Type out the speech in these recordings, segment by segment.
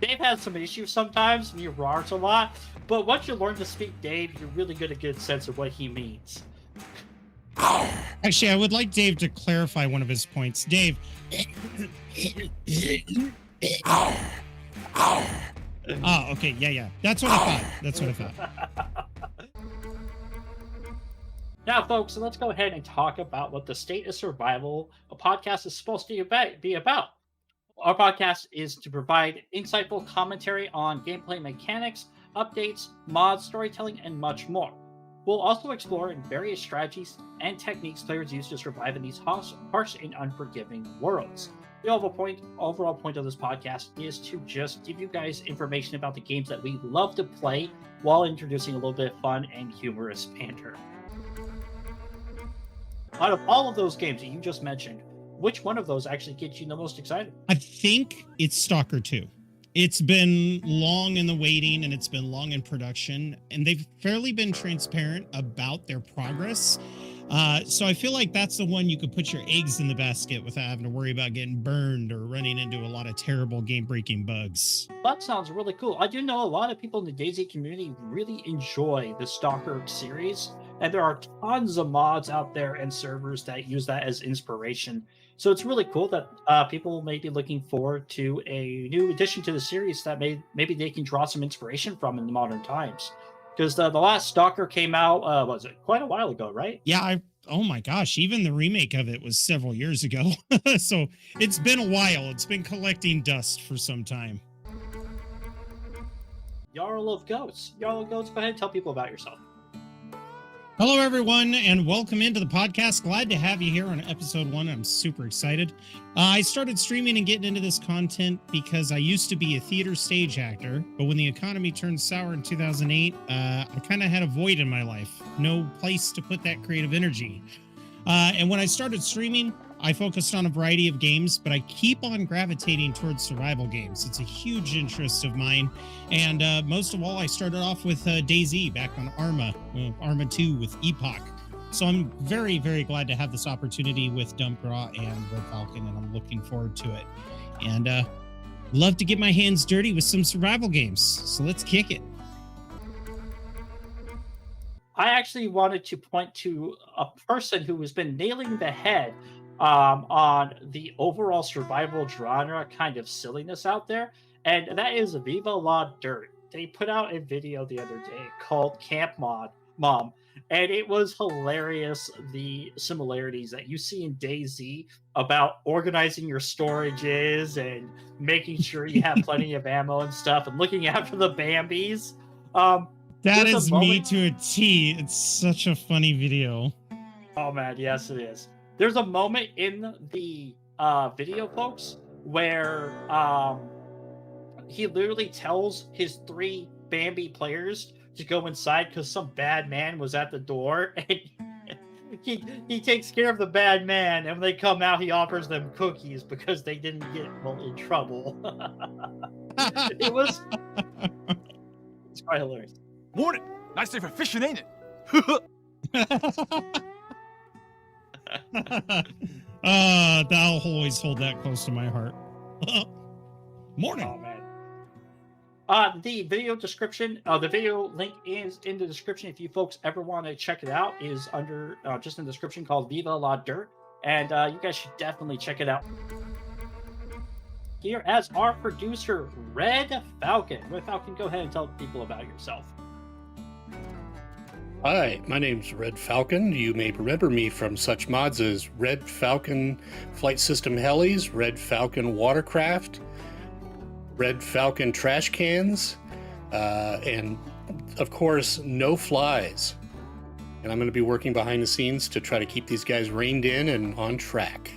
Dave has some issues sometimes, and he roars a lot. But once you learn to speak Dave, you're really get a good sense of what he means. Actually, I would like Dave to clarify one of his points. Dave. Oh, okay. Yeah. That's what I thought. Now, folks, let's go ahead and talk about what the State of Survival, a podcast, is supposed to be about. Our podcast is to provide insightful commentary on gameplay mechanics, updates, mods, storytelling, and much more. We'll also explore various strategies and techniques players use to survive in these harsh and unforgiving worlds. The overall point of this podcast is to just give you guys information about the games that we love to play while introducing a little bit of fun and humorous banter. Out of all of those games that you just mentioned, which one of those actually gets you the most excited? I think it's Stalker 2. It's been long in the waiting and it's been long in production, and they've fairly been transparent about their progress. So I feel like that's the one you could put your eggs in the basket without having to worry about getting burned or running into a lot of terrible game-breaking bugs. That sounds really cool. I do know a lot of people in the DayZ community really enjoy the Stalker series, and there are tons of mods out there and servers that use that as inspiration. So it's really cool that people may be looking forward to a new addition to the series that maybe they can draw some inspiration from in the modern times. Because the last Stalker came out, was it quite a while ago, right? Yeah, oh my gosh, even the remake of it was several years ago. So it's been a while. It's been collecting dust for some time. Jarl of Goats. Jarl of Goats, go ahead and tell people about yourself. Hello, everyone, and welcome into the podcast. Glad to have you here on episode 1. I'm super excited. I started streaming and getting into this content because I used to be a theater stage actor, but when the economy turned sour in 2008, I kind of had a void in my life. No place to put that creative energy. And when I started streaming, I focused on a variety of games, but I keep on gravitating towards survival games. It's a huge interest of mine. And most of all, I started off with DayZ back on Arma 2 with Epoch. So I'm very, very glad to have this opportunity with Dumpgraw and Red Falcon, and I'm looking forward to it. And love to get my hands dirty with some survival games. So let's kick it. I actually wanted to point to a person who has been nailing the head on the overall survival genre kind of silliness out there, and that is Viva La Dirt. They put out a video the other day called Camp Mom, and it was hilarious, the similarities that you see in DayZ about organizing your storages and making sure you have plenty of ammo and stuff and looking after the Bambis. That is me to a T. It's such a funny video. Oh man, yes it is. There's a moment in the video, folks, where he literally tells his 3 Bambi players to go inside because some bad man was at the door, and he takes care of the bad man, and when they come out, he offers them cookies because they didn't get in trouble. It's quite hilarious. Morning! Nice day for fishing, ain't it? I'll always hold that close to my heart. Morning. Oh man. The video description, the video link is in the description. If you folks ever want to check it out, is under just in the description, called Viva La Dirt, and you guys should definitely check it out. Here as our producer, Red Falcon. Red Falcon, go ahead and tell people about yourself. Hi, my name's Red Falcon. You may remember me from such mods as Red Falcon Flight System Helis, Red Falcon Watercraft, Red Falcon Trash Cans, and of course, No Flies. And I'm going to be working behind the scenes to try to keep these guys reined in and on track.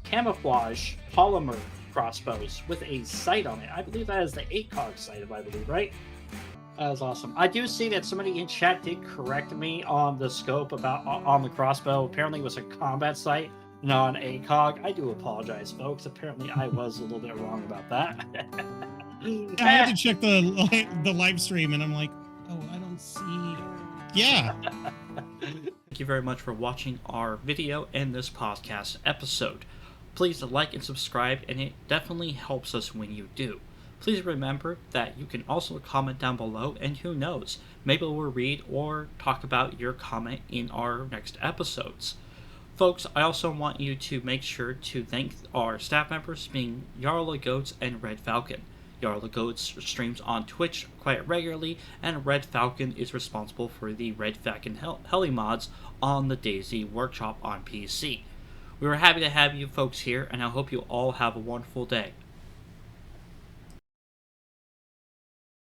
Camouflage polymer crossbows with a sight on it. I believe that is the 8-cog sight, I believe, right? That was awesome. I do see that somebody in chat did correct me on the scope on the crossbow. Apparently it was a combat sight, not an ACOG. I do apologize, folks. Apparently I was a little bit wrong about that. I had to check the live stream, and I'm like, oh, I don't see. Yeah. Thank you very much for watching our video and this podcast episode. Please like and subscribe, and it definitely helps us when you do. Please remember that you can also comment down below, and who knows, maybe we'll read or talk about your comment in our next episodes. Folks, I also want you to make sure to thank our staff members, being Yarla Goats and Red Falcon. Yarla Goats streams on Twitch quite regularly, and Red Falcon is responsible for the Red Falcon Heli mods on the DayZ Workshop on PC. We were happy to have you folks here, and I hope you all have a wonderful day.